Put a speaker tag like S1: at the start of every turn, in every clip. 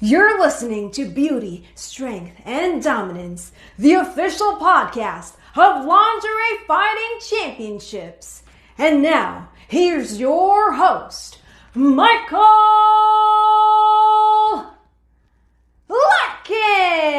S1: You're listening to Beauty, Strength, and Dominance, the official podcast of Lingerie Fighting Championships. And now, here's your host, Michael Latkin.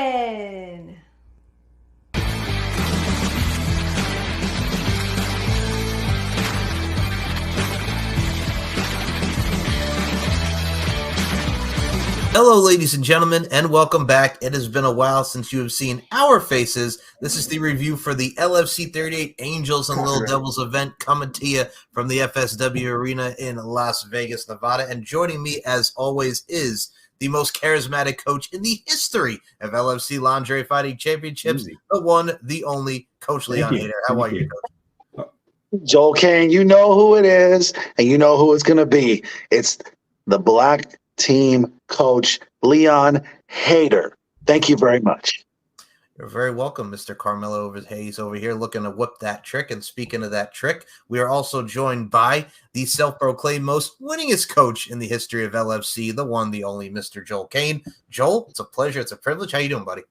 S2: Hello, ladies and gentlemen, and welcome back. It has been a while since you have seen our faces. This is the review for the LFC 38 Angels and Little Devils event coming to you from the FSW Arena in Las Vegas, Nevada. And joining me, as always, is the most charismatic coach in the history of LFC Lingerie Fighting Championships, the one, the only, Coach Leon Hader. How are you, Coach?
S3: Joel Kane, you know who it is, and you know who it's going to be. It's the Black Team Coach Leon Hader. Thank you very much.
S2: You're very welcome, Mr. Carmelo Hayes over here looking to whip that trick. And speaking of that trick, we are also joined by the self-proclaimed most winningest coach in the history of LFC, the one, the only, Mr. Joel Kane. Joel, it's a pleasure. It's a privilege. How you doing, buddy?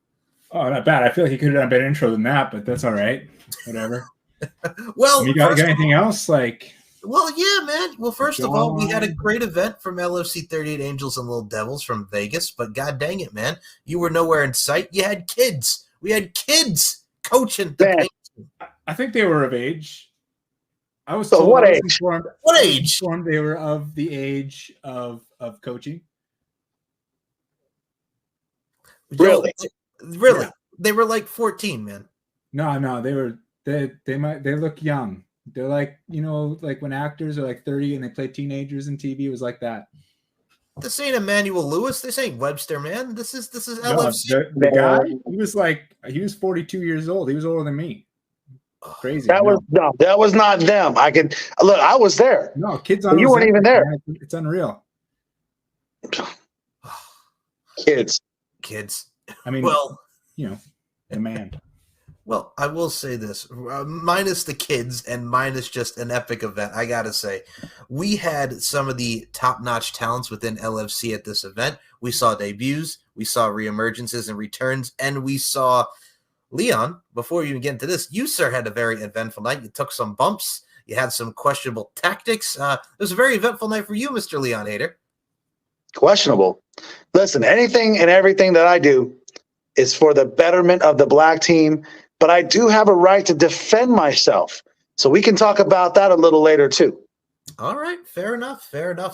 S4: Oh, not bad. I feel like you could have done a better intro than that, but that's all right. Whatever.
S2: Well,
S4: you got anything else?
S2: Well, yeah, man. Well, first of all, we had a great event from LFC 38 Angels and Little Devils from Vegas, but god dang it, man. You were nowhere in sight. You had kids. We had kids coaching.
S4: I think they were of age. I was
S3: told, what age?
S2: What age?
S4: They were of the age of coaching.
S3: Really?
S2: Really? Yeah. They were like 14, man.
S4: No, they look young. They're like, like when actors are like 30 and they play teenagers in TV, it was like that.
S2: This ain't Emmanuel Lewis. This ain't Webster, man. This is LFC.
S4: No, the guy, he was 42 years old. He was older than me. Crazy.
S3: That was not them. I was there.
S4: No, kids
S3: on. You weren't even there.
S4: Man. It's unreal.
S3: Kids.
S4: I mean,
S2: well,
S4: the man.
S2: Well, I will say this, minus the kids and minus just an epic event, I got to say, we had some of the top-notch talents within LFC at this event. We saw debuts, we saw reemergences and returns, and we saw Leon. Before we even get into this, you, sir, had a very eventful night. You took some bumps. You had some questionable tactics. It was a very eventful night for you, Mr. Leon Hader.
S3: Questionable. Listen, anything and everything that I do is for the betterment of the Black team, but I do have a right to defend myself. So we can talk about that a little later, too.
S2: All right. Fair enough.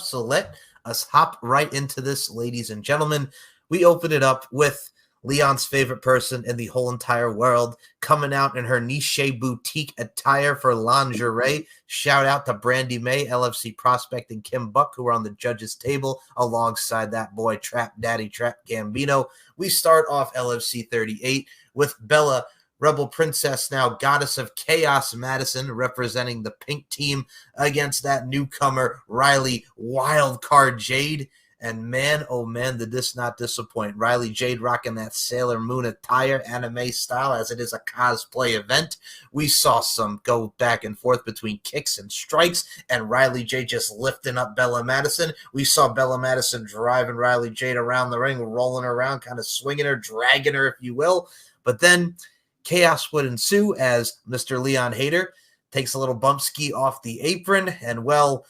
S2: So let us hop right into this, ladies and gentlemen. We open it up with Leon's favorite person in the whole entire world coming out in her niche boutique attire for lingerie. Shout out to Brandy May, LFC Prospect, and Kim Buck, who are on the judges' table alongside that boy, Trap Daddy, Trap Gambino. We start off LFC 38 with Bella, Rebel Princess, now Goddess of Chaos, Madison, representing the pink team against that newcomer, Riley Wildcard Jade. And man, oh man, did this not disappoint. Riley Jade rocking that Sailor Moon attire, anime style, as it is a cosplay event. We saw some go back and forth between kicks and strikes, and Riley Jade just lifting up Bella Madison. We saw Bella Madison driving Riley Jade around the ring, rolling her around, kind of swinging her, dragging her, if you will. But then chaos would ensue as Mr. Leon Hader takes a little bump ski off the apron, and, well,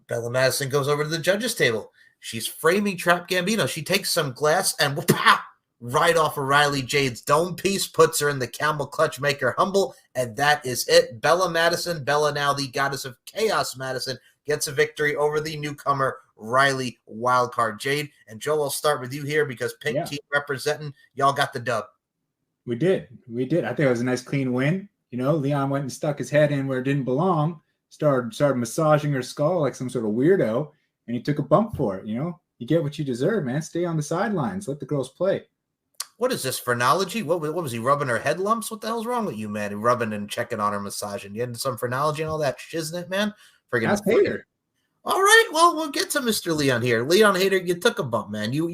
S2: Bella Madison goes over to the judges' table. She's framing Trap Gambino. She takes some glass and pow, right off of Riley Jade's dome piece, puts her in the camel clutch, make her humble, and that is it. Bella Madison, Bella now the Goddess of Chaos Madison, gets a victory over the newcomer, Riley Wildcard Jade. And Joel, I'll start with you here because Pink Team representing, y'all got the dub.
S4: We did. I think it was a nice clean win. Leon went and stuck his head in where it didn't belong, started massaging her skull like some sort of weirdo, and he took a bump for it. You get what you deserve, man. Stay on the sidelines. Let the girls play.
S2: What is this, phrenology? What was he, rubbing her head lumps? What the hell's wrong with you, man? Rubbing and checking on her, massaging. You had some phrenology and all that shiznit, man?
S4: That's Hader.
S2: All right, well, we'll get to Mr. Leon here. Leon Hader, you took a bump, man. You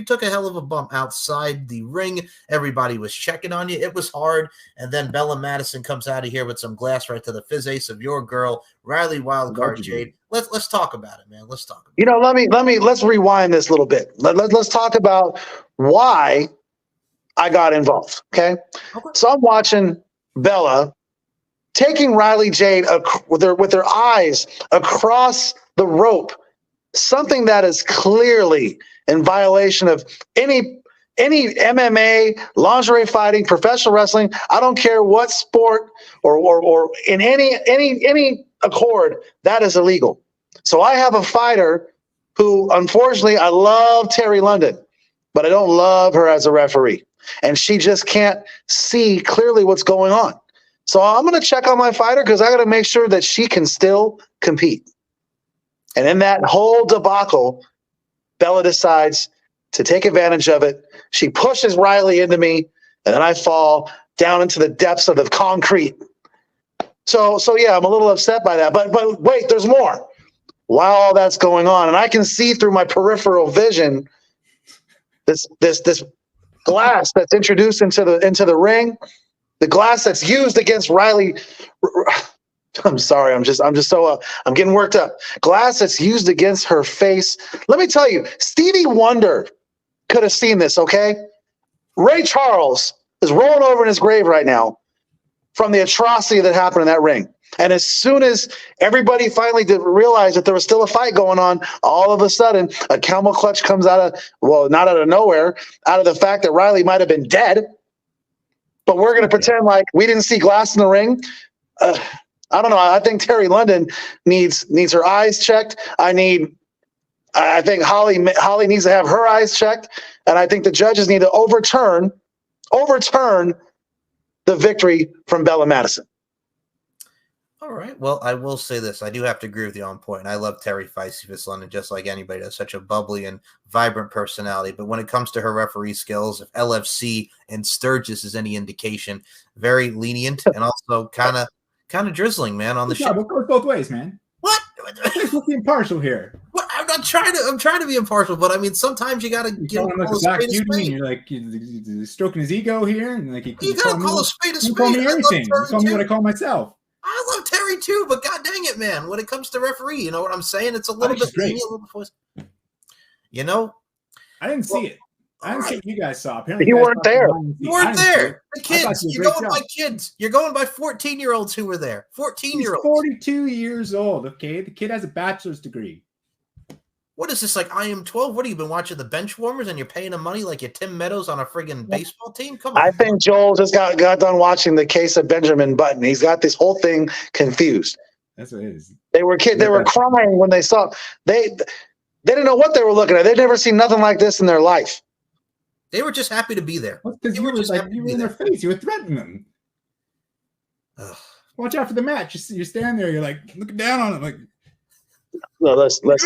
S2: took a hell of a bump outside the ring. Everybody was checking on you. It was hard. And then Bella Madison comes out of here with some glass right to the fizz ace of your girl, Riley Wildcard Jade. let's talk about it, man. Let's talk about
S3: You know, let's rewind this a little bit. Let's talk about why I got involved. Okay.
S2: Okay.
S3: So I'm watching Bella taking Riley Jade with her eyes across the rope, something that is clearly in violation of any MMA, lingerie fighting, professional wrestling. I don't care what sport or in any accord, that is illegal. So I have a fighter who, unfortunately, I love Terry London, but I don't love her as a referee. And she just can't see clearly what's going on. So I'm going to check on my fighter because I got to make sure that she can still compete. And in that whole debacle, Bella decides to take advantage of it. She pushes Riley into me, and then I fall down into the depths of the concrete. So yeah, I'm a little upset by that. But wait, there's more. While all that's going on, and I can see through my peripheral vision this glass that's introduced into the ring, the glass that's used against Riley. I'm sorry, I'm getting worked up. Glass that's used against her face. Let me tell you, Stevie Wonder could have seen this, okay? Ray Charles is rolling over in his grave right now from the atrocity that happened in that ring. And as soon as everybody finally did realize that there was still a fight going on, all of a sudden a camel clutch comes out of, well, not out of nowhere, out of the fact that Riley might have been dead. But we're going to pretend like we didn't see glass in the ring. I don't know. I think Terry London needs her eyes checked. I think Holly needs to have her eyes checked. And I think the judges need to overturn the victory from Bella Madison.
S2: All right. Well, I will say this. I do have to agree with you on point. I love Terry Feisty London just like anybody. That's such a bubbly and vibrant personality. But when it comes to her referee skills, if LFC and Sturgis is any indication, very lenient and also kind of drizzling, man, on the show.
S4: It goes both ways, man.
S2: What?
S4: Let's be impartial here.
S2: What? I'm trying to be impartial, but I mean, sometimes you got to give him a
S4: black
S2: spade a
S4: dude.
S2: spade.
S4: You're like he's stroking his ego here, and like
S2: You got to call a spade a spade.
S4: You call me anything. You call me what I call myself.
S2: I love Terry too, but god dang it, man! When it comes to referee, you know what I'm saying? It's a little bit lenient, a little bit. You know,
S4: I didn't see it. I didn't see what you guys saw. Apparently,
S3: you weren't there.
S2: You weren't there. The kids. You're going by kids. You're going by 14-year-olds who were there. 14-year-olds.
S4: 42 years old. Okay, the kid has a bachelor's degree.
S2: What is this, like I Am 12? What have you been watching the bench warmers and you're paying him money like you're Tim Meadows on a friggin' baseball team? Come on.
S3: I think Joel just got done watching the case of Benjamin Button. He's got this whole thing confused.
S4: That's what it is.
S3: They were crying when they saw they didn't know what they were looking at. They'd never seen nothing like this in their life.
S2: They were just happy to be there.
S4: Because you were in their face. You were threatening them.
S2: Ugh.
S4: Watch out for the match. You're standing there. You're like looking down on them. Like,
S3: no, listen.
S4: Of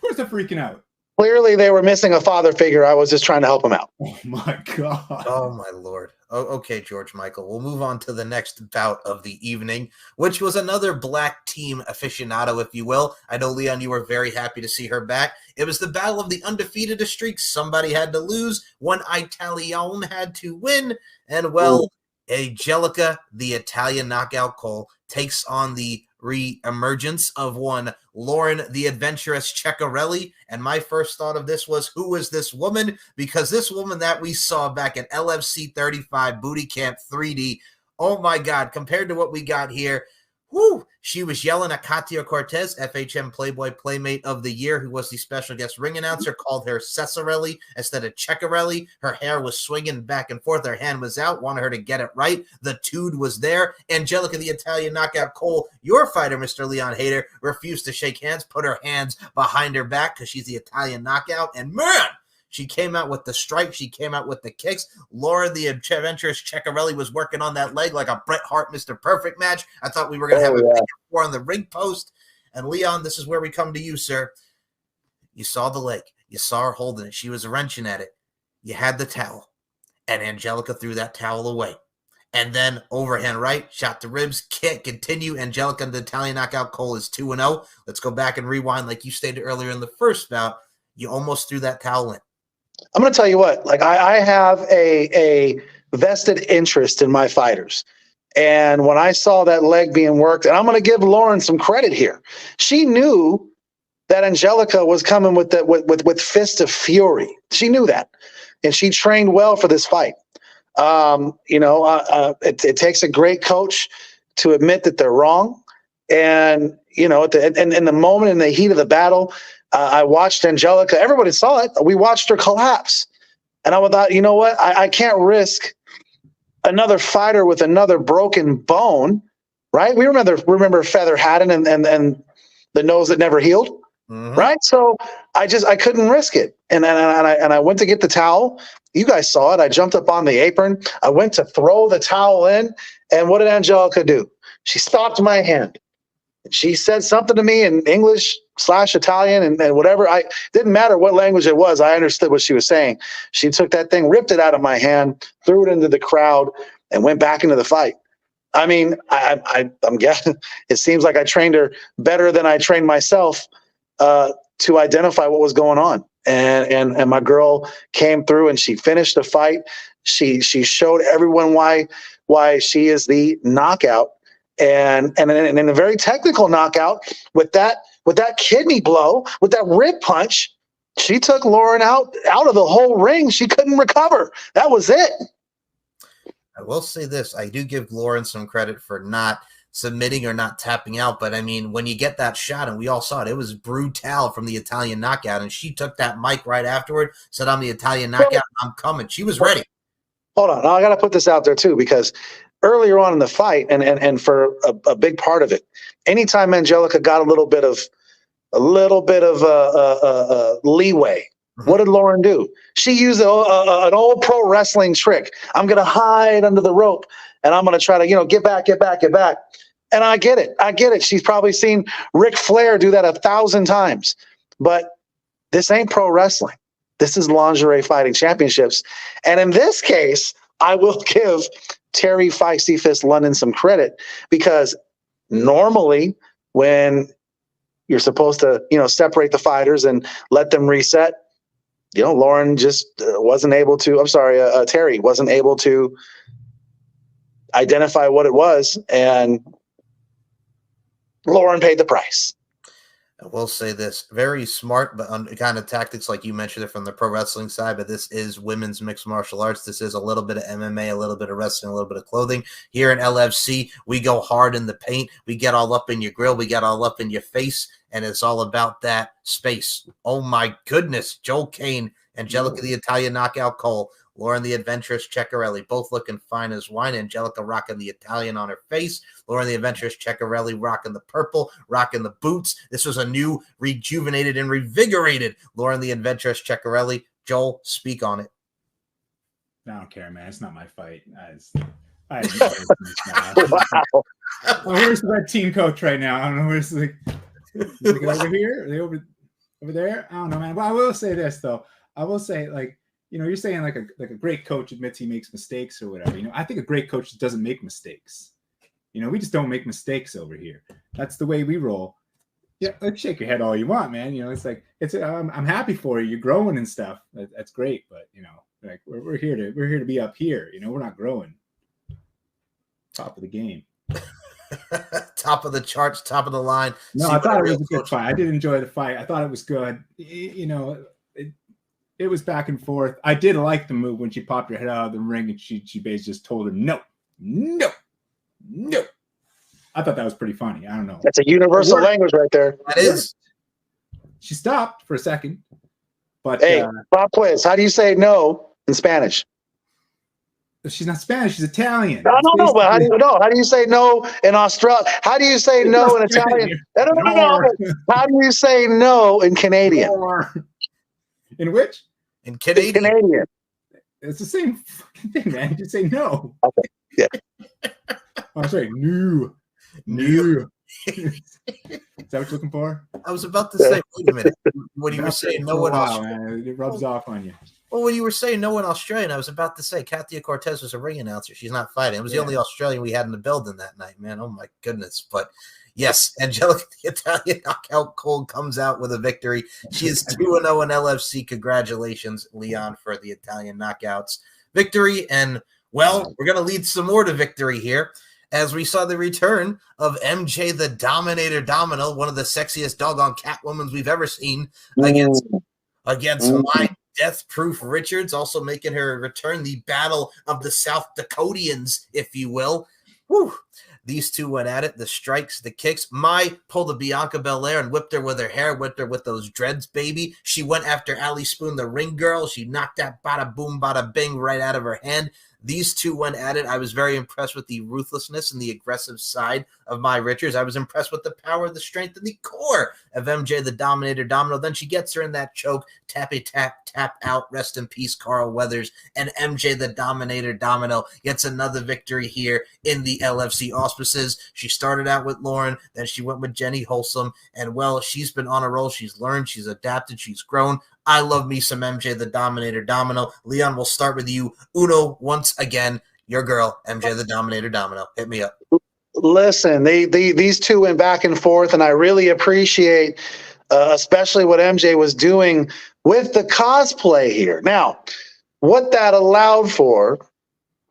S4: course, they're freaking out.
S3: Clearly, they were missing a father figure. I was just trying to help them out.
S4: Oh my god.
S2: Oh my lord. Oh, okay, George Michael. We'll move on to the next bout of the evening, which was another black team aficionado, if you will. I know, Leon, you were very happy to see her back. It was the battle of the undefeated streak. Somebody had to lose. One Italian had to win. And, well, Angelica, the Italian knockout Cole, takes on the re-emergence of one Lauren the Adventurous Cerelli. And my first thought of this was, who is this woman? Because this woman that we saw back at LFC 35 Booty Camp 3D, oh my God, compared to what we got here, whoo, she was yelling at Katia Cortez, FHM Playboy Playmate of the Year, who was the special guest ring announcer, called her Cesarelli instead of Cerelli. Her hair was swinging back and forth. Her hand was out, wanted her to get it right. The tude was there. Angelica, the Italian knockout Cole, your fighter, Mr. Leon Hader, refused to shake hands, put her hands behind her back because she's the Italian knockout. And man, she came out with the strikes. She came out with the kicks. Laura, the adventurous Cerelli, was working on that leg like a Bret Hart Mr. Perfect match. I thought we were going to have a big war on the ring post. And Leon, this is where we come to you, sir. You saw the leg. You saw her holding it. She was wrenching at it. You had the towel. And Angelica threw that towel away. And then overhand right, shot the ribs, can't continue. Angelica and the Italian knockout Cole is 2-0. Let's go back and rewind like you stated earlier in the first bout. You almost threw that towel in.
S3: I'm going to tell you what, like I have a vested interest in my fighters. And when I saw that leg being worked, and I'm going to give Lauren some credit here, she knew that Angelica was coming with fists of fury. She knew that, and she trained well for this fight. It takes a great coach to admit that they're wrong. And, in the moment, in the heat of the battle, I watched Angelica. Everybody saw it. We watched her collapse. And I thought, you know what? I can't risk another fighter with another broken bone, right? We remember Feather Haddon and the nose that never healed. Mm-hmm. Right. So I couldn't risk it. And I went to get the towel. You guys saw it. I jumped up on the apron. I went to throw the towel in. And what did Angelica do? She stopped my hand. She said something to me in English/Italian and whatever. Didn't matter what language it was. I understood what she was saying. She took that thing, ripped it out of my hand, threw it into the crowd, and went back into the fight. I mean, I'm guessing it seems like I trained her better than I trained myself to identify what was going on. And my girl came through and she finished the fight. She showed everyone why she is the knockout. And in a very technical knockout with that kidney blow, with that rib punch, she took Lauren out of the whole ring. She couldn't recover. That was it.
S2: I will say this. I do give Lauren some credit for not submitting or not tapping out. But, I mean, when you get that shot, and we all saw it, it was brutal from the Italian knockout. And she took that mic right afterward, said, I'm the Italian knockout. I'm coming. She was ready. Hold
S3: on. I got to put this out there, too, because earlier on in the fight, and for a big part of it, anytime Angelica got a little bit of leeway, what did Lauren do? She used an old pro wrestling trick. I'm going to hide under the rope, and I'm going to try to, get back. And I get it. She's probably seen Ric Flair do that 1,000 times. But this ain't pro wrestling. This is Lingerie Fighting Championships. And in this case, I will give Terry Feisty Fist London some credit, because normally when you're supposed to, separate the fighters and let them reset, Lauren just wasn't able to. I'm sorry, Terry wasn't able to identify what it was, and Lauren paid the price.
S2: I will say this, very smart, but kind of tactics like you mentioned it from the pro wrestling side, but this is women's mixed martial arts. This is a little bit of MMA, a little bit of wrestling, a little bit of clothing. Here in LFC, we go hard in the paint. We get all up in your grill. We get all up in your face, and it's all about that space. Oh, my goodness. Joel Kane, Angelica, the Italian knockout Cole, Lauren, the adventurous Cerelli, both looking fine as wine. Angelica rocking the Italian on her face. Lauren, the adventurous Cerelli, rocking the purple, rocking the boots. This was a new, rejuvenated, and revigorated Lauren, the adventurous Cerelli. Joel, speak on it.
S4: I don't care, man. It's not my fight. Wow. Where's the team coach right now? I don't know. Where's over here? Are they over there? I don't know, man. But I will say this, though. I will say, you're saying like a great coach admits he makes mistakes or whatever. I think a great coach doesn't make mistakes. We just don't make mistakes over here. That's the way we roll. Yeah, shake your head all you want, man. I'm happy for you. You're growing and stuff. That's great, but we're here to be up here. We're not growing. Top of the game.
S2: Top of the charts, top of the line.
S4: No, I thought it was a good fight. I did enjoy the fight. I thought it was good. It was back and forth. I did like the move when she popped her head out of the ring and she basically just told her no. I thought that was pretty funny. I don't know.
S3: That's a universal language right there.
S2: That is.
S4: She stopped for a second. But
S3: hey, pop quiz. How do you say no in Spanish?
S4: She's not Spanish. She's Italian.
S3: No. But how do you say no in Australia? How do you say no in Italian? No. How do you say no in Canadian?
S4: In which?
S2: In Canadian.
S4: It's the same fucking thing, man. You just say no.
S3: Okay. Yeah.
S4: I'm sorry. No. Is that what you're looking for?
S2: I was about to say, wait a minute. When you were saying no in
S4: Australian, it rubs off on you.
S2: Well, when you were saying no in Australian, I was about to say Katia Cortez was a ring announcer. She's not fighting. It was the only Australian we had in the building that night, man. Oh, my goodness. But, yes, Angelica, the Italian knockout Cole, comes out with a victory. She is 2-0 in LFC. Congratulations, Leon, for the Italian knockouts victory. And, well, we're going to lead some more to victory here. as we saw the return of MJ the Dominator Domino, one of the sexiest doggone Catwomans we've ever seen, against my Death-Proof Richards, also making her return, the battle of the South Dakotians, if you will. Whew. These two went at it, the strikes, the kicks. Mai pulled a Bianca Belair and whipped her with her hair, whipped her with those dreads, baby. She went after Ali Spoon, the ring girl. She knocked that bada boom, bada bing right out of her hand. These two went at it. I was very impressed with the ruthlessness and the aggressive side of Mai Richards. I was impressed with the power, the strength, and the core of MJ the Dominator Domino. Then she gets her in that choke, tappy tap, tap out. Rest in peace, Carl Weathers. And MJ the Dominator Domino gets another victory here in the LFC auspices. She started out with Lauren, then she went with Jenny Wholesome, and well, she's been on a roll. She's learned, she's adapted, she's grown. I love me some MJ the Dominator Domino. Leon, we'll start with you. Uno, once again, your girl, MJ the Dominator Domino. Hit me up.
S3: Listen, these two went back and forth, and I really appreciate especially what MJ was doing with the cosplay here. Now, what that allowed for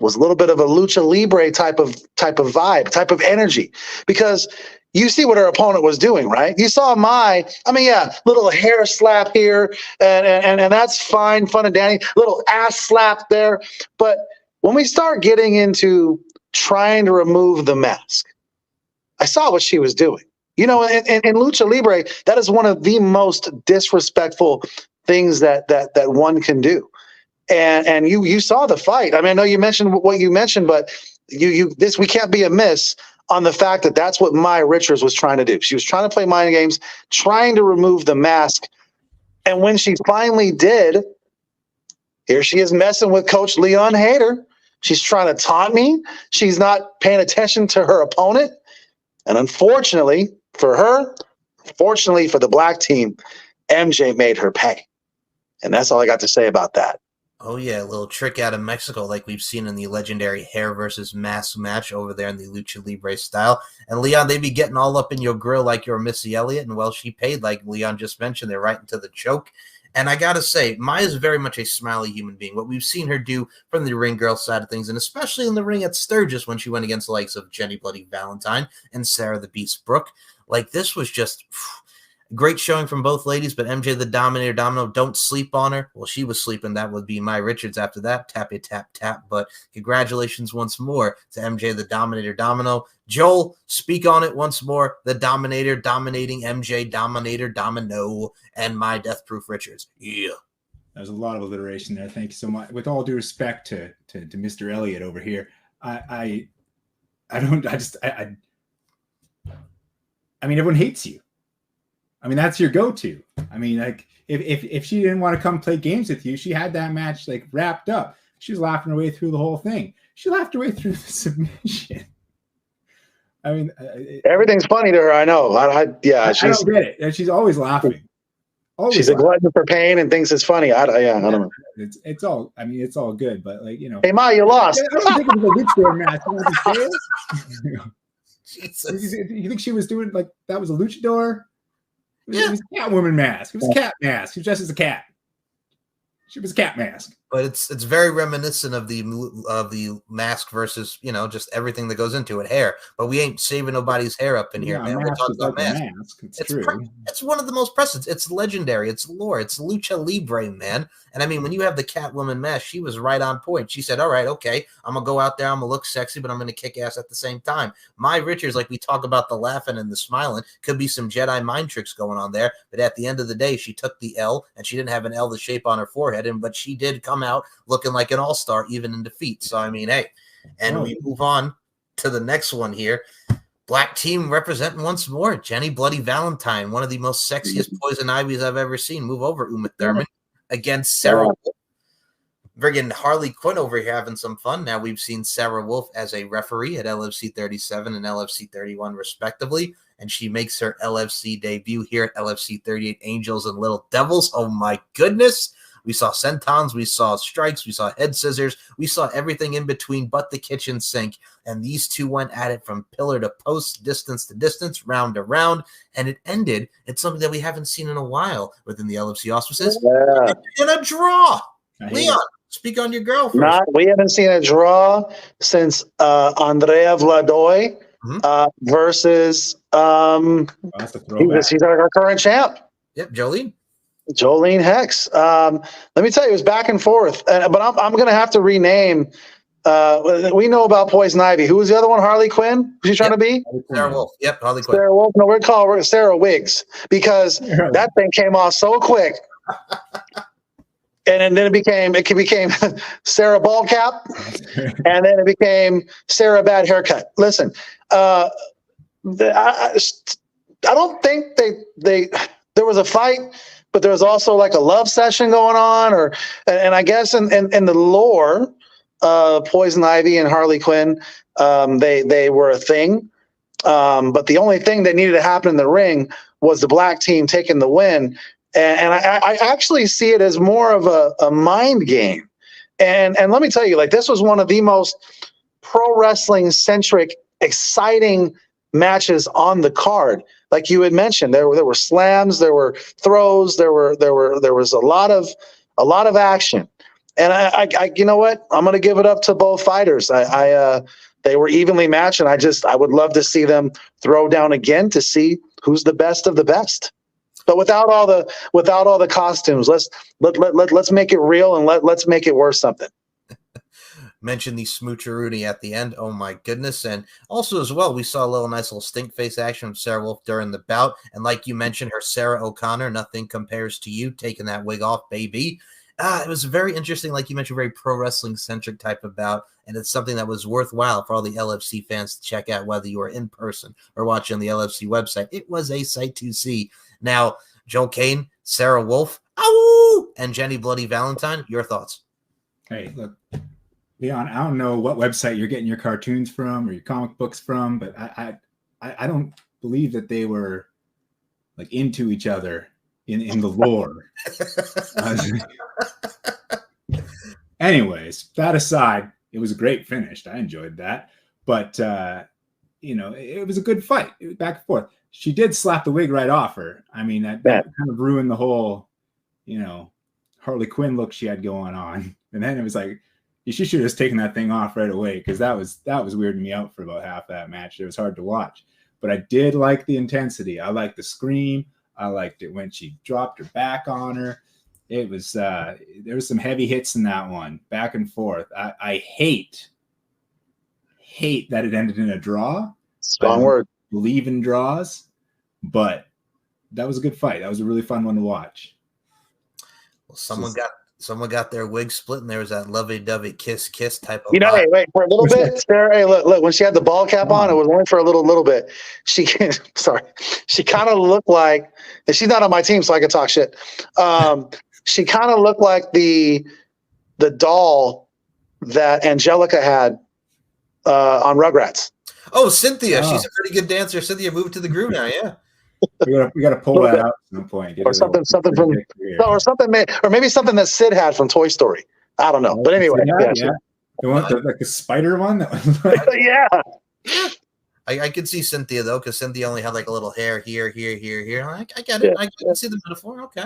S3: was a little bit of a lucha libre type of vibe, type of energy, because you see what her opponent was doing, right? You saw little hair slap here, and that's fine, fun and dandy, little ass slap there. But when we start getting into trying to remove the mask, I saw what she was doing. You know, in lucha libre, that is one of the most disrespectful things that one can do. And you saw the fight. I mean, I know you mentioned what you mentioned, but we can't be amiss on the fact that that's what Mai Richards was trying to do. She was trying to play mind games, trying to remove the mask. And when she finally did, here she is messing with Coach Leon Hader. She's trying to taunt me. She's not paying attention to her opponent. And unfortunately for her, fortunately for the black team, MJ made her pay. And that's all I got to say about that.
S2: Oh, yeah, a little trick out of Mexico like we've seen in the legendary hair versus mask match over there in the Lucha Libre style. And, Leon, they be getting all up in your grill like you're Missy Elliott, and, well, she paid, like Leon just mentioned. They're right into the choke. And I got to say, Maya's very much a smiley human being. What we've seen her do from the ring girl side of things, and especially in the ring at Sturgis when she went against the likes of Jenny Bloody Valentine and Sarah the Beast Brooke, like this was just great showing from both ladies. But MJ the Dominator Domino, don't sleep on her. Well, she was sleeping. That would be Mai Richards after that. Tappy tap tap. But congratulations once more to MJ the Dominator Domino. Joel, speak on it once more. The Dominator dominating MJ Dominator Domino and my Death-Proof Richards. Yeah.
S4: There's a lot of alliteration there. Thank you so much. With all due respect to Mr. Elliott over here, I mean, everyone hates you. I mean, that's your go-to. I mean, like if she didn't want to come play games with you, she had that match like wrapped up. She was laughing her way through the whole thing. She laughed her way through the submission. I mean,
S3: everything's funny to her. I know. I don't get
S4: it. And she's always laughing. Always
S3: she's
S4: laughing.
S3: a glutton for pain and thinks it's funny. I don't know.
S4: It's all. I mean, it's all good. But like
S3: hey, Ma, you lost.
S4: I don't think it was a luchador match. Jesus. You think she was doing like that was a luchador? It was a Catwoman mask. It was a cat mask. She was dressed as a cat. She was a cat mask.
S2: But it's very reminiscent of the mask versus, you know, just everything that goes into it, hair. But we ain't saving nobody's hair up in here, man. We're talking about mask.
S4: It's true.
S2: It's one of the most precedents. It's legendary. It's lore. It's lucha libre, man. And I mean, when you have the Catwoman mask, she was right on point. She said, all right, okay, I'm going to go out there. I'm going to look sexy, but I'm going to kick ass at the same time. Mai Richards, like we talk about the laughing and the smiling, could be some Jedi mind tricks going on there. But at the end of the day, she took the L, and she didn't have an L the shape on her forehead, but she did come out looking like an all-star even in defeat. So, I mean, hey, and we move on to the next one here. Black team representing once more. Jenny Bloody Valentine, one of the most sexiest Poison Ivies I've ever seen. Move over, Uma Thurman, against Sarah Wolf. Friggin' Harley Quinn over here having some fun. Now we've seen Sarah Wolf as a referee at LFC 37 and LFC 31 respectively, and she makes her LFC debut here at LFC 38 Angels and Little Devils. Oh my goodness. We saw sentons, we saw strikes, we saw head scissors, we saw everything in between but the kitchen sink. And these two went at it from pillar to post, distance to distance, round to round. And it ended in something that we haven't seen in a while within the LFC auspices. In a draw. Leon, Speak on your girl first.
S3: We haven't seen a draw since Andrea Vladoy versus she's our current champ.
S2: Yep,
S3: Jolene Hex. Let me tell you, it was back and forth. But I'm going to have to rename. We know about Poison Ivy. Who was the other one? Harley Quinn? Who's she trying to be?
S2: Sarah Wolf. Yep, Harley Quinn.
S3: Sarah Wolf. No, we're calling her Sarah Wiggs because that thing came off so quick. And then it became Sarah Ballcap, and then it became Sarah Bad Haircut. Listen, I don't think they there was a fight, but there was also like a love session going on, and I guess in the lore, Poison Ivy and Harley Quinn, they were a thing, but the only thing that needed to happen in the ring was the black team taking the win. And I actually see it as more of a mind game. And let me tell you, like, this was one of the most pro wrestling centric, exciting matches on the card. Like you had mentioned, there were slams, there were throws, there was a lot of action. And I you know what? I'm going to give it up to both fighters. They were evenly matched, and I would love to see them throw down again to see who's the best of the best. But without all the costumes, let's make it real and let's make it worth something.
S2: Mention the smoocheroonie at the end. Oh my goodness. And also as well, we saw a nice little stink face action from Sarah Wolf during the bout. And like you mentioned, her Sarah O'Connor, nothing compares to you, taking that wig off, baby. It was very interesting, like you mentioned, very pro wrestling centric type of bout. And it's something that was worthwhile for all the LFC fans to check out, whether you were in person or watching on the LFC website. It was a sight to see. Now, Joe Kane, Sarah Wolf, and Jenny Bloody Valentine, your thoughts?
S4: Hey, look, Leon, I don't know what website you're getting your cartoons from or your comic books from, but I don't believe that they were like into each other in the lore. Anyways, that aside, it was a great finish. I enjoyed that, but it was a good fight. It was back and forth. She did slap the wig right off her. I mean, that kind of ruined the whole, Harley Quinn look she had going on. And then it was like, she should have just taken that thing off right away, because that was weirding me out for about half that match. It was hard to watch. But I did like the intensity. I liked the scream. I liked it when she dropped her back on her. It was there was some heavy hits in that one, back and forth. I hate that it ended in a draw.
S3: Strong word.
S4: Believe in draws, but that was a good fight. That was a really fun one to watch.
S2: Well, someone got their wig split, and there was that lovey-dovey kiss type of.
S3: Hey, wait for a little bit. Sarah, hey, look. When she had the ball cap on, it was only for a little bit. She kind of looked like, and she's not on my team, so I can talk shit. She kind of looked like the doll that Angelica had on Rugrats.
S2: Oh, Cynthia. She's a pretty good dancer. Cynthia moved to the groove now, yeah.
S4: We got to pull that out at some point.
S3: Or something maybe something that Sid had from Toy Story. I don't know. But anyway.
S4: Yeah. The one, like the spider one? That was like...
S3: Yeah.
S2: I could see Cynthia, though, because Cynthia only had like a little hair here. I get it. I can see the metaphor. Okay.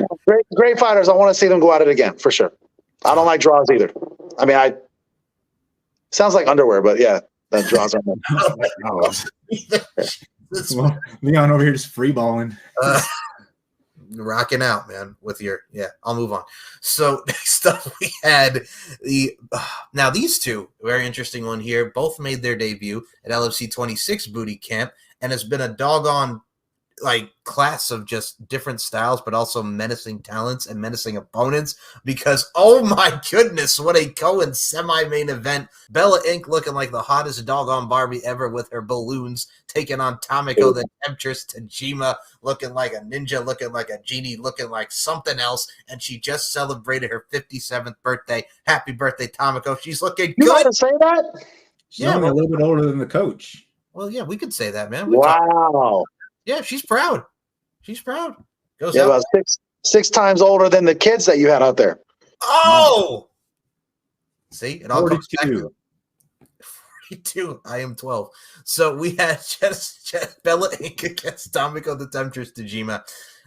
S3: Great fighters. I want to see them go at it again, for sure. I don't like draws either. I mean, sounds like underwear, but yeah. That draws on them.
S4: Well, Leon over here just freeballing.
S2: Rocking out, man, with your I'll move on. So next up we had now these two, very interesting one here, both made their debut at LFC 26 Booty Camp, and it's been a doggone class of just different styles, but also menacing talents and menacing opponents, because oh my goodness, what a Cohen semi-main event. Bella Inc. looking like the hottest doggone Barbie ever with her balloons, taking on Tamiko the Temptress. Tajima looking like a ninja, looking like a genie, looking like something else, and she just celebrated her 57th birthday. Happy birthday, Tamiko. She's looking good.
S3: You want to say that?
S4: She's only a little bit older than the coach.
S2: Well, yeah, we could say that, man.
S3: Wow.
S2: Yeah, she's proud. She's proud. Goes
S3: out.
S2: About
S3: six times older than the kids that you had out there.
S2: Oh! See? It all
S4: 42.
S2: comes back to 42. I am 12. So we had just Bella Inc. against Tamiko the Temptress Tajima.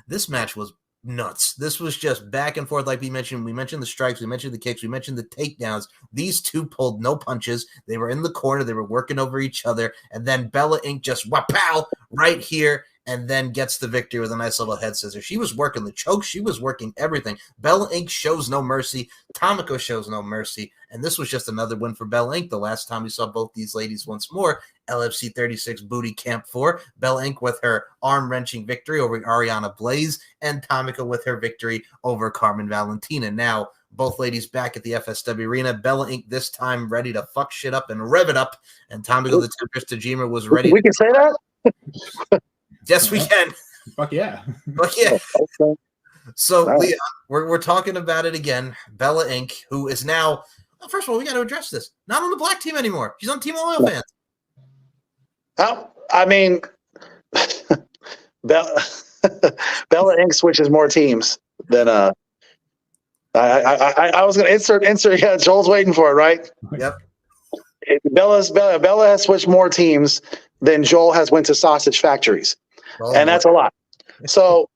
S2: This match was nuts. This was just back and forth, like we mentioned. We mentioned the strikes, we mentioned the kicks, we mentioned the takedowns. These two pulled no punches. They were in the corner, they were working over each other, and then Bella Inc. just wapow right here, and then gets the victory with a nice little head scissor. She was working the choke, she was working everything. Bella Inc. shows no mercy. Tamiko shows no mercy, and this was just another win for Bella Inc. The last time we saw both these ladies once more. LFC 36 Booty Camp 4. Bella Inc. with her arm-wrenching victory over Ariana Blaze, and Tamiko with her victory over Carmen Valentina. Now, both ladies back at the FSW Arena. Bella Inc. this time ready to fuck shit up and rev it up, and Tamiko the Temptress Tajima was ready.
S3: We can say that?
S2: Yes, we can.
S4: Fuck yeah.
S2: Fuck yeah.
S3: Okay.
S2: So,
S3: Right.
S2: Leon, we're talking about it again. Bella Inc., who is now, well, first of all, we got to address this. Not on the black team anymore. She's on Team OnlyFans.
S3: I mean, Bella Inc. switches more teams than I was going to insert. Yeah, Joel's waiting for it, right?
S2: Yep.
S3: Bella has switched more teams than Joel has went to sausage factories, and that's a lot. So,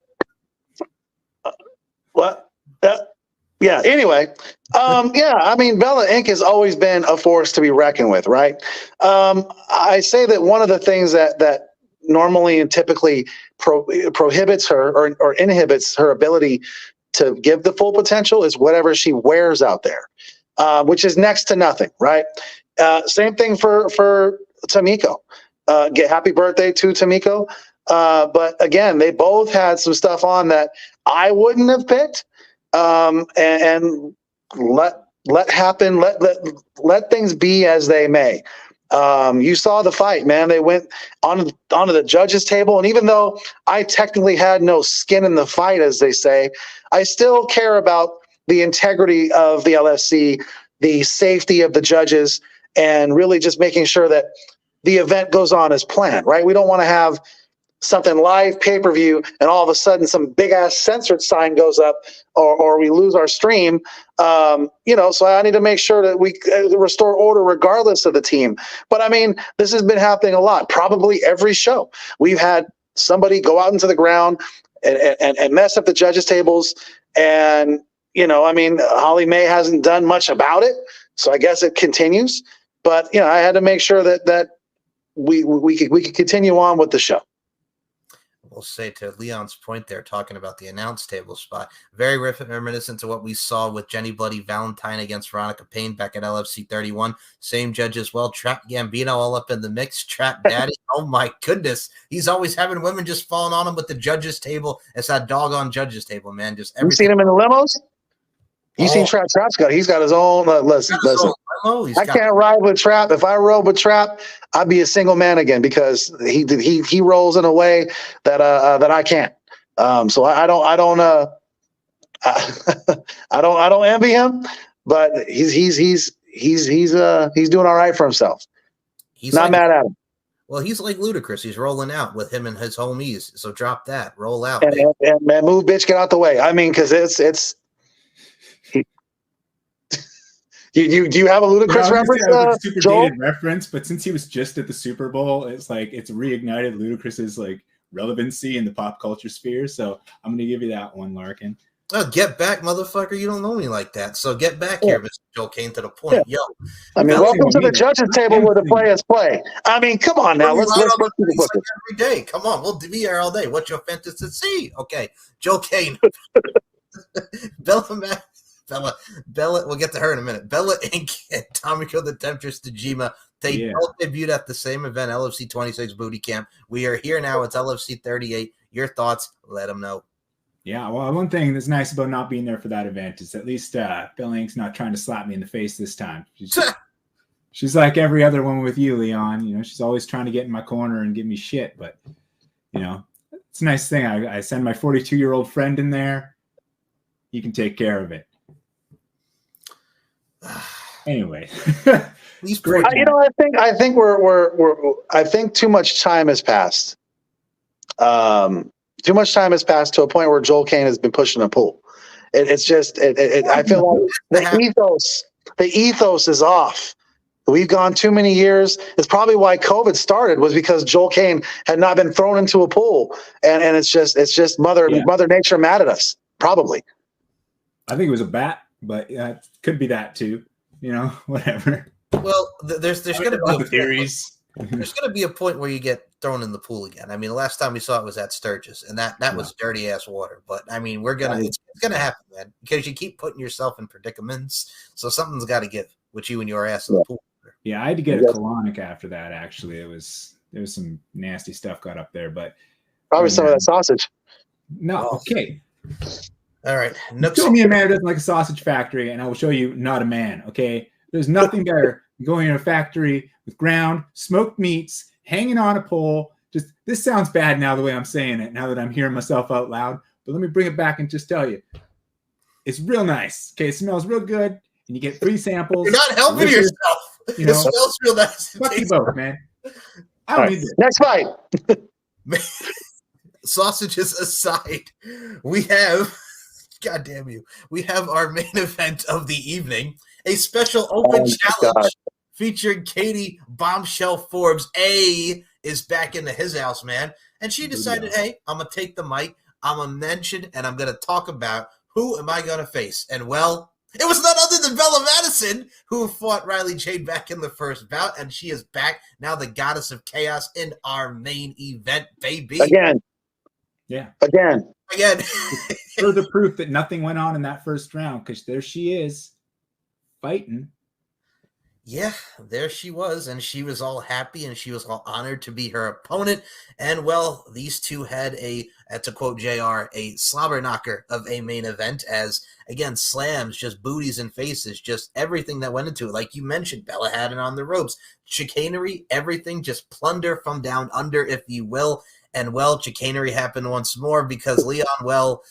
S3: what? Yeah. Anyway, yeah. I mean, Bella Inc. has always been a force to be reckoned with, right? I say that one of the things that normally and typically prohibits her or inhibits her ability to give the full potential is whatever she wears out there, which is next to nothing, right? Same thing for Tamiko. Get happy birthday to Tamiko. But again, they both had some stuff on that I wouldn't have picked. And let happen. Let things be as they may. You saw the fight, man. They went onto the judges' table, and even though I technically had no skin in the fight, as they say, I still care about the integrity of the LFC, the safety of the judges, and really just making sure that the event goes on as planned. Right? We don't want to have something live pay-per-view and all of a sudden some big ass censored sign goes up or we lose our stream. So I need to make sure that we restore order regardless of the team. But I mean, this has been happening a lot. Probably every show we've had somebody go out into the ground and mess up the judges tables. And, I mean, Holly May hasn't done much about it. So I guess it continues, but I had to make sure that we could continue on with the show.
S2: We'll say to Leon's point there, talking about the announce table spot, very reminiscent to what we saw with Jenny Bloody Valentine against Veronica Payne back at LFC 31. Same judge as well. Trap Gambino all up in the mix. Trap Daddy, oh my goodness. He's always having women just falling on him with the judges table. It's that doggone judges table, man. Just everything.
S3: You seen him in the limos? You seen Trap? He's got his own. Listen. I can't ride with Trap. If I rode with Trap, I'd be a single man again because he rolls in a way that I can't. So I don't envy him, but he's doing all right for himself. He's not mad at him.
S2: Well, he's like Ludacris. He's rolling out with him and his homies. So drop that. Roll out.
S3: And move, bitch, get out the way. I mean, because it's. Do you have a Ludacris reference?
S4: Super
S3: Joel?
S4: dated reference, but since he was just at the Super Bowl, it's reignited Ludacris's relevancy in the pop culture sphere. So I'm gonna give you that one, Larkin.
S2: Oh, get back, motherfucker! You don't know me like that. So get back here, Mr. Joel Kane, to the point.
S3: Yeah.
S2: Yo,
S3: I mean, welcome to the judges' table where the players play. I mean, come on now. Let's
S2: every day. Come on, we'll be here all day. What's your fantasy? Okay, Joel Kane, Bella, we'll get to her in a minute. Bella Inc. and Tamiko the Temptress Tajima. They both debuted at the same event, LFC 26 Booty Camp. We are here now. It's LFC 38. Your thoughts? Let them know.
S4: Yeah, well, one thing that's nice about not being there for that event is at least Bella Inc.'s not trying to slap me in the face this time. She's like every other one with you, Leon. She's always trying to get in my corner and give me shit. But, it's a nice thing. I send my 42-year-old friend in there. He can take care of it. Anyway,
S2: He's great.
S3: I think too much time has passed. Too much time has passed to a point where Joel Kane has been pushing a pull. I feel like the ethos is off We've gone too many years. It's probably why COVID started, was because Joel Kane had not been thrown into a pool, and it's just Mother Nature mad at us. Probably.
S4: I think it was a bat, but it could be that too. Whatever.
S2: Well, there's going to be
S4: theories.
S2: There's going to be a point where you get thrown in the pool again. I mean, the last time we saw it was at Sturgis, and that was dirty ass water. But I mean, it's going to happen, man, because you keep putting yourself in predicaments. So something's got to give with you and your ass in the pool.
S4: Yeah, I had to get a colonic after that. Actually, there was some nasty stuff got up there, but
S3: probably some of that sausage.
S4: No, okay.
S2: All right.
S4: Show me a man who doesn't like a sausage factory, and I will show you not a man. Okay, there's nothing better than going in a factory with ground smoked meats hanging on a pole. Just this sounds bad now the way I'm saying it. Now that I'm hearing myself out loud, but let me bring it back and just tell you, it's real nice. Okay, it smells real good, and you get free samples.
S2: You're not helping yourself. It smells real nice.
S4: Fuck you both, man. I don't need this.
S3: Next fight.
S2: Sausages aside, we have, God damn you, we have our main event of the evening, a special open challenge featuring Katie Bombshell Forbes. Is back into his house, man. And she decided, hey, I'm going to take the mic, I'm going to mention, and I'm going to talk about who am I going to face. And, well, it was none other than Bella Madison, who fought Riley Jade back in the first bout, and she is back, now the goddess of chaos, in our main event, baby.
S3: Again.
S4: Yeah.
S3: Again.
S4: Further proof that nothing went on in that first round, because there she is, fighting.
S2: Yeah, there she was, and she was all happy, and she was all honored to be her opponent. And, well, these two had to quote JR, a slobber knocker of a main event as, again, slams, just booties and faces, just everything that went into it. Like you mentioned, Bella had it on the ropes. Chicanery, everything, just plunder from down under, if you will. And, well, chicanery happened once more because Leon, well,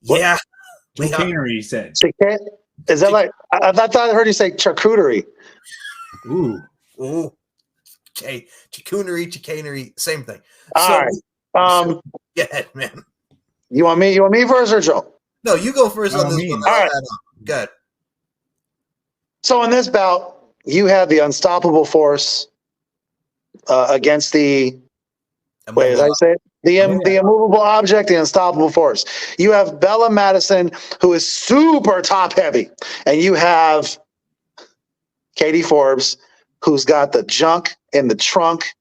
S2: yeah.
S4: Chicanery, you said.
S3: Is that like, I thought I heard you say charcuterie.
S4: Ooh.
S2: Okay. Chicanery, same thing.
S3: All right.
S2: Go ahead, man.
S3: You want me first or Joe?
S2: No, you go first on this one.
S3: All right.
S2: Good.
S3: So in this bout, you have the unstoppable force against the wait, did I say it? The immovable object, the unstoppable force. You have Bella Madison, who is super top heavy, and you have Katie Forbes, who's got the junk in the trunk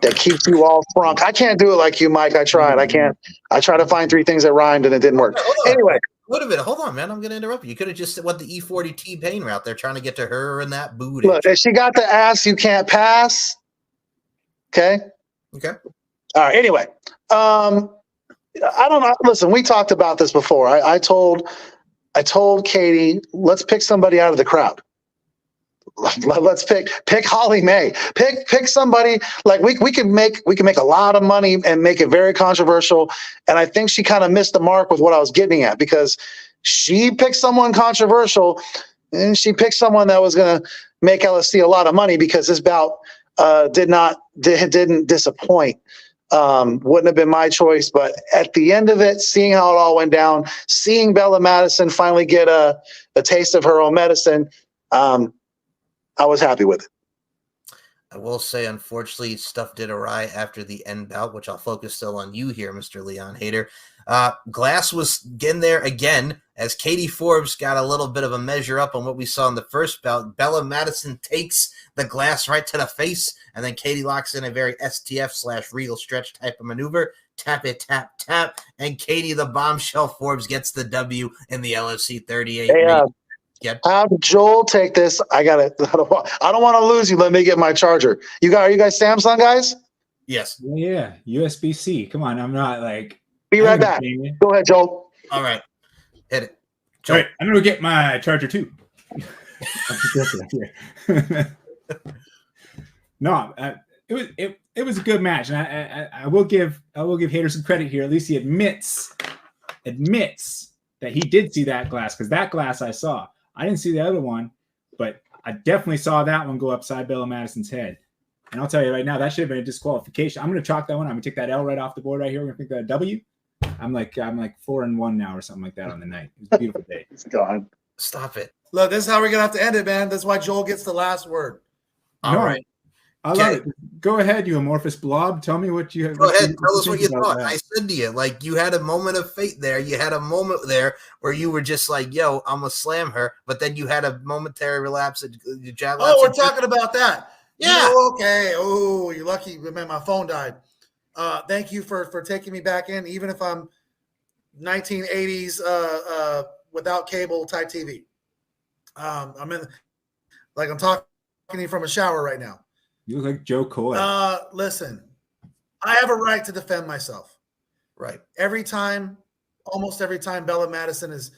S3: that keeps you all frunk. I can't do it like you, Mike. I tried. I can't. I tried to find three things that rhymed and it didn't work. Anyway.
S2: Wait a minute. Hold on, man. I'm going to interrupt you. You could have just went the E40 T-Pain route. They're trying to get to her and that booty.
S3: Look, if she got the ass you can't pass. Okay?
S2: Okay.
S3: All right. Anyway. I don't know. Listen, we talked about this before. I told Katie, let's pick somebody out of the crowd. Let's pick Holly May. Pick somebody like we can make a lot of money and make it very controversial. And I think she kind of missed the mark with what I was getting at, because she picked someone controversial and she picked someone that was going to make LSC a lot of money, because this bout didn't disappoint. Wouldn't have been my choice, but at the end of it, seeing how it all went down, seeing Bella Madison finally get a taste of her own medicine, I was happy with it.
S2: I will say, unfortunately, stuff did awry after the end bout, which I'll focus still on you here, Mr. Leon Hader. Glass was getting there again as Katie Forbes got a little bit of a measure up on what we saw in the first bout. Bella Madison takes the glass right to the face, and then Katie locks in a very STF/regal stretch type of maneuver. Tap it, tap, tap, and Katie the Bombshell Forbes gets the W in the LFC 38.
S3: Hey, have Joel take this. I don't want to lose you. Let me get my charger. Are you guys Samsung guys?
S2: Yes.
S4: Yeah. USB-C. Come on. I'm not like.
S3: Be right back. Go ahead, Joel.
S2: All right. Hit it.
S4: Joel. All right. I'm going to get my charger too. No, it was a good match, and I will give Hader some credit here. At least he admits that he did see that glass, because that glass I saw. I didn't see the other one, but I definitely saw that one go upside Bella Madison's head. And I'll tell you right now, that should have been a disqualification. I'm going to chalk that one. I'm going to take that L right off the board right here. We're going to make that a W. I'm like 4-1 now or something like that on the night. It was a beautiful day.
S3: It's gone.
S2: Stop it.
S5: Look, this is how we're gonna have to end it, man. That's why Joel gets the last word.
S2: All right.
S4: I love it. Go ahead, you amorphous blob. Tell me what you.
S2: Go ahead. Tell us what you thought. I said to you, like, you had a moment of fate there. You had a moment there where you were just like, "Yo, I'm gonna slam her," but then you had a momentary relapse.
S5: We're talking about that.
S2: Yeah.
S5: Okay. Oh, you're lucky, man. My phone died. Thank you for taking me back in, even if I'm 1980s without cable type TV. I'm talking to you from a shower right now.
S4: You look like Joe Coy.
S5: Listen, I have a right to defend myself.
S2: Right.
S5: Almost every time Bella Madison has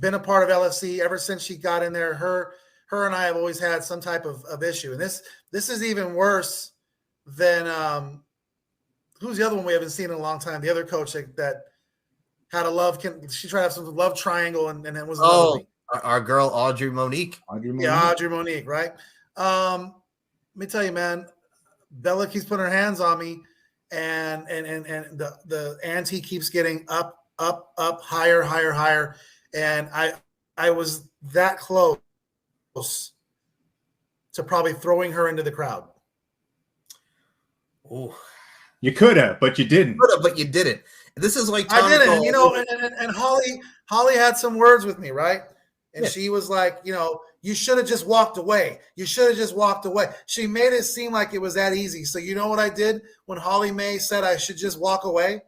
S5: been a part of LFC, ever since she got in there, her and I have always had some type of issue. And this is even worse than who's the other one we haven't seen in a long time? The other coach that had she tried to have some love triangle and it was
S2: our girl Audrey Monique.
S5: Yeah, Audrey Monique, right? Let me tell you, man, Bella keeps putting her hands on me, and the ante keeps getting up, higher, and I was that close to probably throwing her into the crowd.
S2: Oh,
S4: you could have, but you didn't.
S2: But you didn't. This is like
S5: I didn't, and Holly had some words with me, right? And she was like, you should have just walked away. She made it seem like it was that easy. So you know what I did when Holly May said I should just walk away?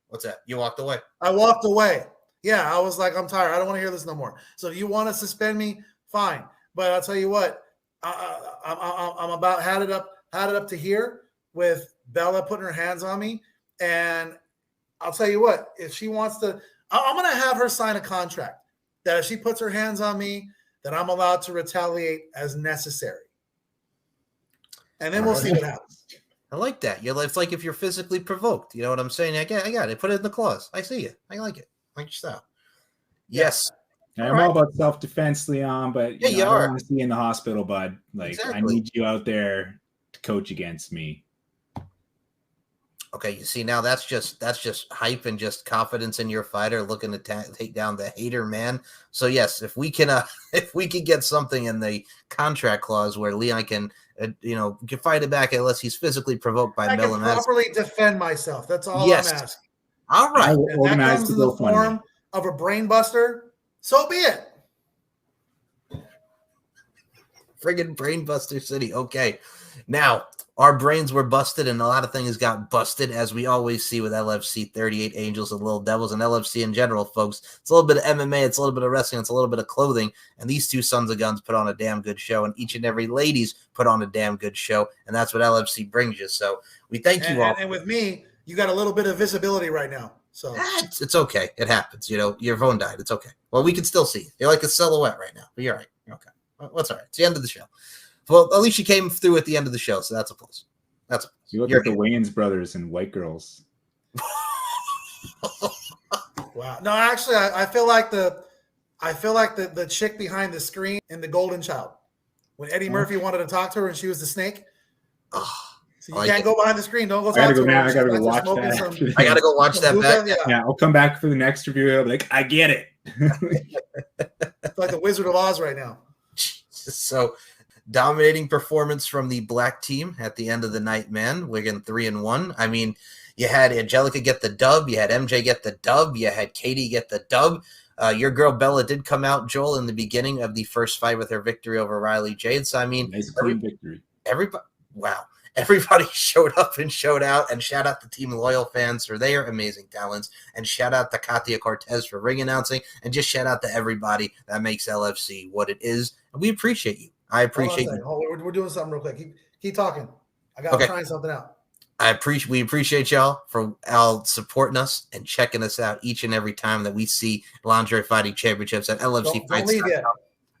S2: What's that? You walked away.
S5: I walked away. Yeah, I was like, I'm tired. I don't want to hear this no more. So if you want to suspend me, fine. But I'll tell you what, I'm about had it up to here with Bella putting her hands on me. And I'll tell you what, if she wants to, I'm going to have her sign a contract that if she puts her hands on me, that I'm allowed to retaliate as necessary. And then we'll see what happens.
S2: I like that. It's like if you're physically provoked. You know what I'm saying? I got it. Put it in the clause. I see you. I like it. I like your style. Yes.
S4: I'm all about self-defense, Leon, but
S2: you
S4: I
S2: are.
S4: don't want to see you in the hospital, bud. Like, exactly. I need you out there to coach against me.
S2: Okay, you see now that's just hype and just confidence in your fighter looking to take down the hater man. So yes, if we can get something in the contract clause where Leon can fight it back unless he's physically provoked by Bella Madison.
S5: I can properly defend myself. That's all I'm asking.
S2: All right.
S5: If that comes in the form of a brain buster, so be it.
S2: Friggin' brain buster city. Okay. Now, our brains were busted and a lot of things got busted, as we always see with LFC 38 Angels and Little Devils and LFC in general, folks. It's a little bit of MMA, it's a little bit of wrestling, it's a little bit of clothing, and these two sons of guns put on a damn good show, and each and every ladies put on a damn good show, and that's what LFC brings you. So we thank you all.
S5: And with me, you got a little bit of visibility right now. So
S2: it's okay. It happens. Your phone died. It's okay. Well, we can still see you. You're like a silhouette right now, but you're all right. You're okay. Well, that's all right. It's the end of the show. Well, at least you came through at the end of the show, so that's a plus. That's a plus.
S4: You look like the Wayans brothers and White Girls.
S5: Wow. No, actually, I feel like the chick behind the screen in The Golden Child, when Eddie Murphy wanted to talk to her and she was the snake.
S2: Oh,
S5: so you can't go behind the screen. Don't go
S4: talk
S5: to her.
S4: I gotta go watch that.
S2: I gotta go watch that back.
S4: Yeah, I'll come back for the next review. I'll be like, I get it.
S5: It's like the Wizard of Oz right now.
S2: So, dominating performance from the black team at the end of the night, man. We're getting 3-1. I mean, you had Angelica get the dub. You had MJ get the dub. You had Katie get the dub. Your girl Bella did come out, Joel, in the beginning of the first fight with her victory over Riley Jade. So, I mean,
S4: nice clean victory.
S2: Everybody showed up and showed out, and shout out to Team Loyal fans for their amazing talents, and shout out to Katia Cortez for ring announcing, and just shout out to everybody that makes LFC what it is. And we appreciate you. I appreciate you.
S5: We're doing something real quick. Keep talking. I got to try something out.
S2: We appreciate y'all for supporting us and checking us out each and every time that we see Lingerie Fighting Championships at LFC Fights.
S5: Don't leave yet.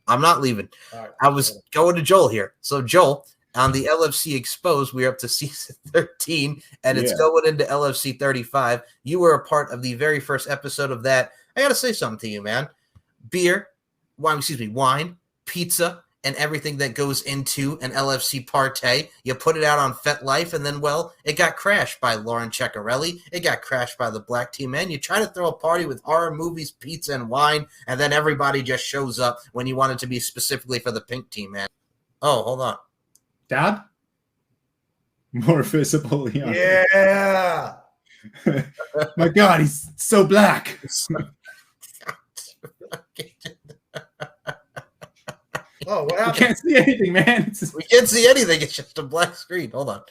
S2: I'm not leaving.
S5: Right,
S2: I was going to Joel here. So Joel, on the LFC Exposed, we're up to season 13, and it's going into LFC 35. You were a part of the very first episode of that. I got to say something to you, man. Wine, pizza, and everything that goes into an LFC party. You put it out on FetLife, and then, well, it got crashed by Lauren Cerelli. It got crashed by the Black Team Man. You try to throw a party with horror movies, pizza, and wine, and then everybody just shows up when you want it to be specifically for the Pink Team Man. Oh, hold on.
S4: Dad? More visible, Leon.
S5: Yeah.
S4: My God, he's so black.
S5: Oh, what
S4: I
S5: happened?
S4: can't see anything, man.
S2: We can't see anything. It's just a black screen. Hold on.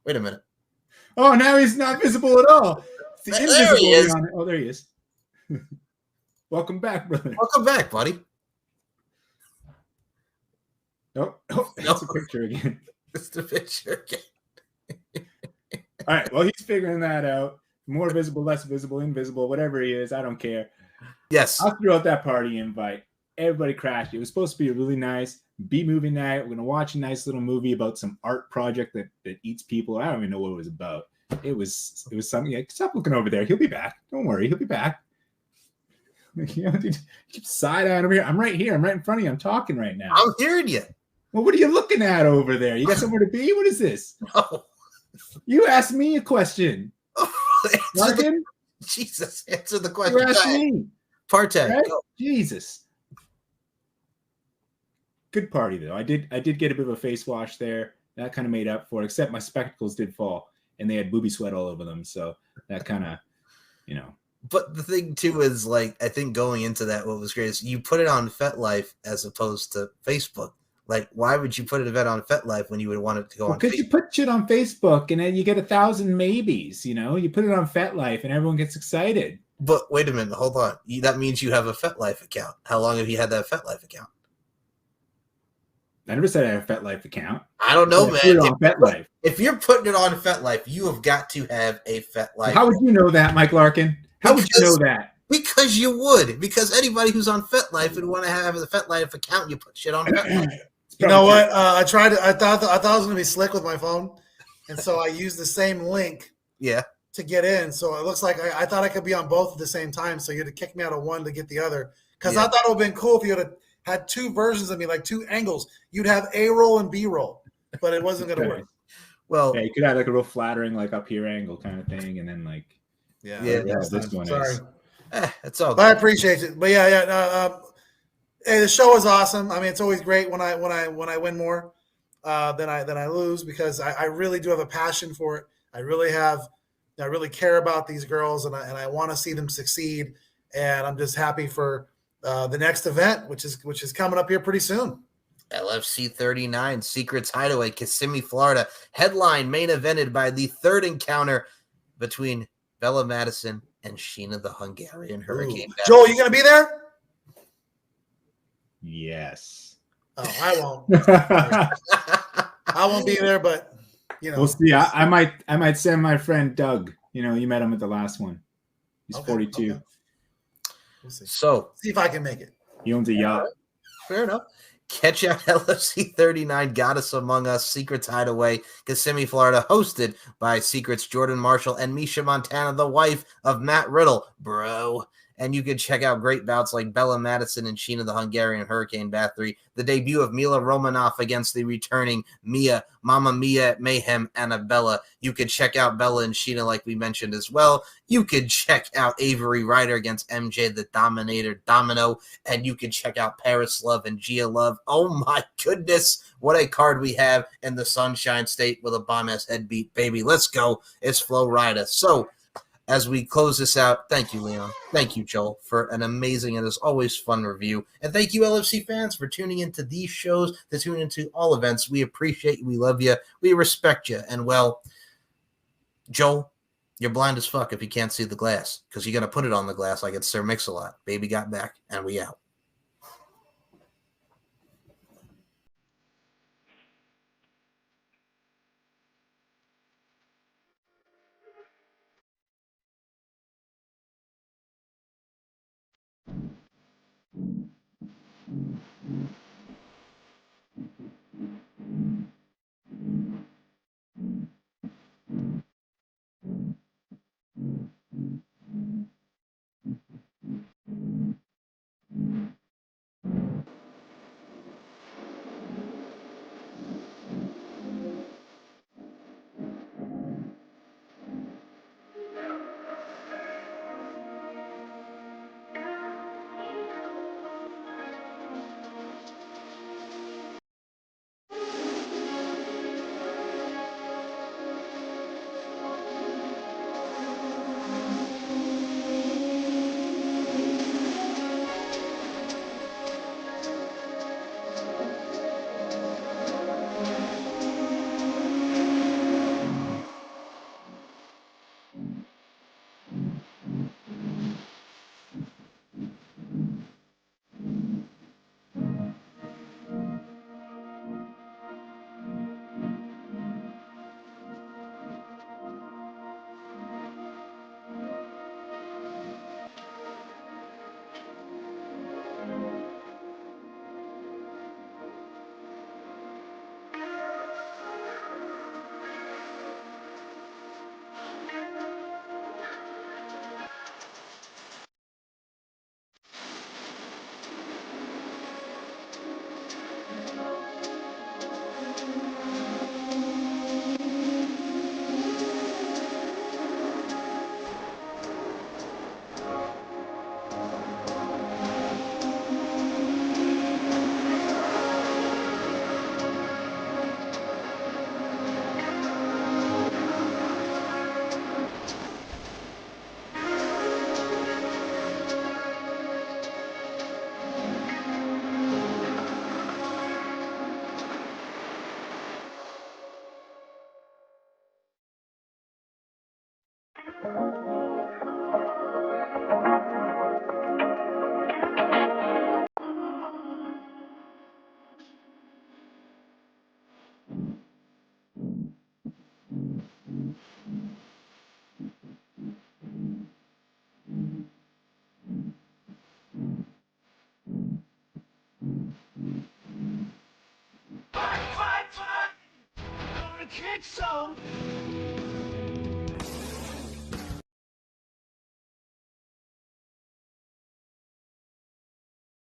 S2: Wait a minute.
S4: Oh, now he's not visible at all. It's the
S2: There
S4: invisible
S2: he is.
S4: Leon. Oh, there he is. Welcome back, brother.
S2: Welcome back, buddy.
S4: Oh, that's a picture again.
S2: It's the picture again.
S4: All right. Well, he's figuring that out. More visible, less visible, invisible, whatever he is. I don't care.
S2: Yes.
S4: I'll throw out that party invite. Everybody crashed. It was supposed to be a really nice B-movie night. We're going to watch a nice little movie about some art project that eats people. I don't even know what it was about. It was something like, stop looking over there. He'll be back. Don't worry. He'll be back. You know, dude, keep side-eyeing over here. I'm right here. I'm right in front of you. I'm talking right now.
S2: I'm hearing you.
S4: Well, what are you looking at over there? You got somewhere to be? What is this?
S2: Oh.
S4: You asked me a question. Larkin?
S2: Jesus, answer the question.
S4: You asked me.
S2: Partey.
S4: Right? Jesus. Good party though. I did get a bit of a face wash there. That kind of made up for it, except my spectacles did fall and they had booby sweat all over them. So that kind of, you know.
S2: But the thing too is, like, I think going into that, what was great is you put it on FetLife as opposed to Facebook. Like, why would you put an event on FetLife when you would want it to go on Facebook?
S4: Because you put shit on Facebook and then you get 1,000 maybes, you know? You put it on FetLife and everyone gets excited.
S2: But wait a minute, hold on. That means you have a FetLife account. How long have you had that FetLife account?
S4: I never said I had a FetLife account.
S2: I don't know, man.
S4: Put it on FetLife.
S2: If you're putting it on FetLife, you have got to have a FetLife.
S4: How would you know that, Mike Larkin? How would you know that?
S2: Because you would. Because anybody who's on FetLife would want to have a FetLife account. You put shit on FetLife.
S5: You know what? I tried it. I thought I was going to be slick with my phone, and so I used the same link.
S2: Yeah.
S5: To get in. So it looks like I thought I could be on both at the same time. So you had to kick me out of one to get the other. Because I thought it would have been cool if you had two versions of me, like two angles. You'd have A roll and B roll, but it wasn't going to work.
S2: Well,
S4: yeah, you could have like a real flattering, like up here angle kind of thing, and then like this one
S5: sorry.
S4: is.
S2: It's all good.
S5: But I appreciate it. But hey, the show is awesome. I mean, it's always great when I win more than I lose, because I really do have a passion for it. I really care about these girls, and I want to see them succeed. And I'm just happy for the next event, which is coming up here pretty soon.
S2: LFC 39, Secrets Hideaway, Kissimmee, Florida. Headline main evented by the third encounter between Bella Madison and Sheena the Hungarian Hurricane.
S5: Joel, you going to be there?
S4: Yes.
S5: Oh, I won't. I won't be there, but you know.
S4: We'll see. I might send my friend Doug. You know, you met him at the last one. He's 42.
S5: Okay. We'll see.
S2: So
S5: see if I can make it.
S4: He owns a yacht.
S2: Fair enough. Catch out LFC 39, Goddess Among Us, Secrets Hideaway, Kissimmee, Florida, hosted by Secrets Jordan Marshall and Misha Montana, the wife of Matt Riddle, bro. And you can check out great bouts like Bella Madison and Sheena the Hungarian Hurricane Bathory, the debut of Mila Romanoff against the returning Mamma Mia Mayhem Annabella. You could check out Bella and Sheena like we mentioned as well. You could check out Avery Ryder against MJ the Dominator Domino, and you can check out Paris Love and Gia Love. Oh my goodness, what a card we have in the Sunshine State with a bomb-ass head beat, baby. Let's go. It's Flo Rida. So, as we close this out, thank you, Leon. Thank you, Joel, for an amazing and as always fun review. And thank you, LFC fans, for tuning into these shows, to tune into all events. We appreciate you. We love you. We respect you. And, well, Joel, you're blind as fuck if you can't see the glass, because you're going to put it on the glass like it's Sir Mix-a-Lot. Baby got back, and we out.
S6: get some.